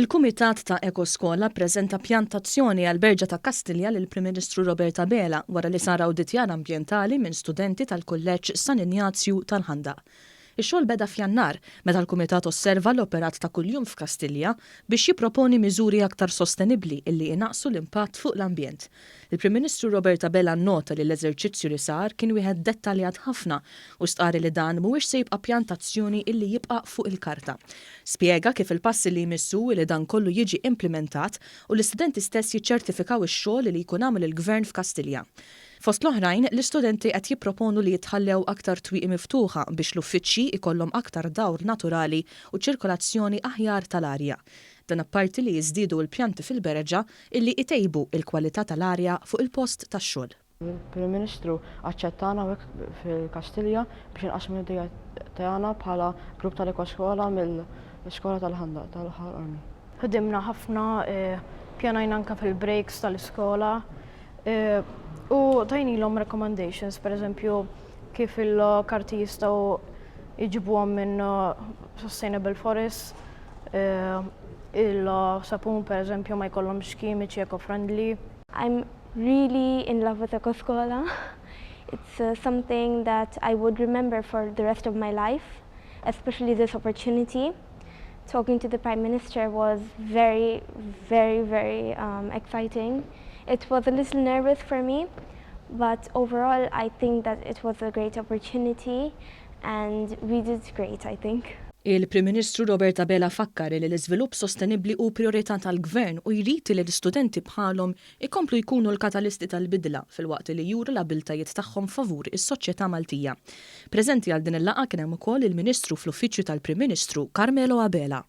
Il-Kumitat EkoSkola ppreżenta pjan ta' azzjoni għall-Berġa ta' Kastilja lill-Prim Ministru Robert Abela wara li sar awditjar ambjentali minn studenti tal-Kulleġġ San Injazju tal-Ħandaq. Ix-xogħol beda f'Jannar meta l-Kumitat osserva l-operat ta' kuljum f'Kastilja biex jipproponi miżuri aktar sostenibbli illi inaqsu l-impatt fuq l-ambjent. Il-Prim Ministru Robert Abela nnota li l-eżerċizzju li sar kien wieħed dettaljat ħafna u stqari li dan mhuwiex se jibqa' pjantazzjoni illi jibqa' fuq il-karta. Spjega kif il-passi li jmissu li dan kollu jiġi implementat u l-istudenti stess jiċċertifikaw ix-xogħol li jkun għamel il-Gvern f'Kastilja. Fost l-oħrajn, l-istudenti qed jipproponu li jitħallew aktar twieqi miftuħa biex l-uffiċċji ikollhom aktar dawr naturali u ċirkolazzjoni aħjar tal-arja. Dan apparti li jiżdiedu l-pjanti fil-Berġa illi jtejbu l-kwalità tal-arja fuq il-post tax-xogħol. Il-Prim Ministru aċċettana fil-Kastilja biex inqasmu l-idea tagħna bħala grupp tal-EkoSkola mill-Iskola tal-Ħandaq tal-Ħarqani. Ħdimna ħafna, pjanajna anke fil-breaks tal-iskola u tajnilhom recommendations, pereżempju kif il-karti jistgħu jiġibuhom minn sustainable forests, il-sapun pereżempju ma jkollhomx kimiċi eco-friendly. I'm really in love with EkoSkola. It's something that I would remember for the rest of my life, especially this opportunity. Talking to the Prime Minister was very exciting. It was a little nervous for me, but overall I think that it was a great opportunity and we did great, I think. Il-Prim Ministru Robert Abela fakkar li l-iżvilupp sostenibbli hu prijorità tal-Gvern u jrid li l-istudenti bħalhom ikomplu jkunu l-katalisti tal-bidla filwaqt li juru l-abiltajiet tagħhom favur is-soċjetà Maltija. Preżenti għal din il-laqgħa kien hemm ukoll il-Ministru fl-Uffiċċju tal-Prim Ministru Abela.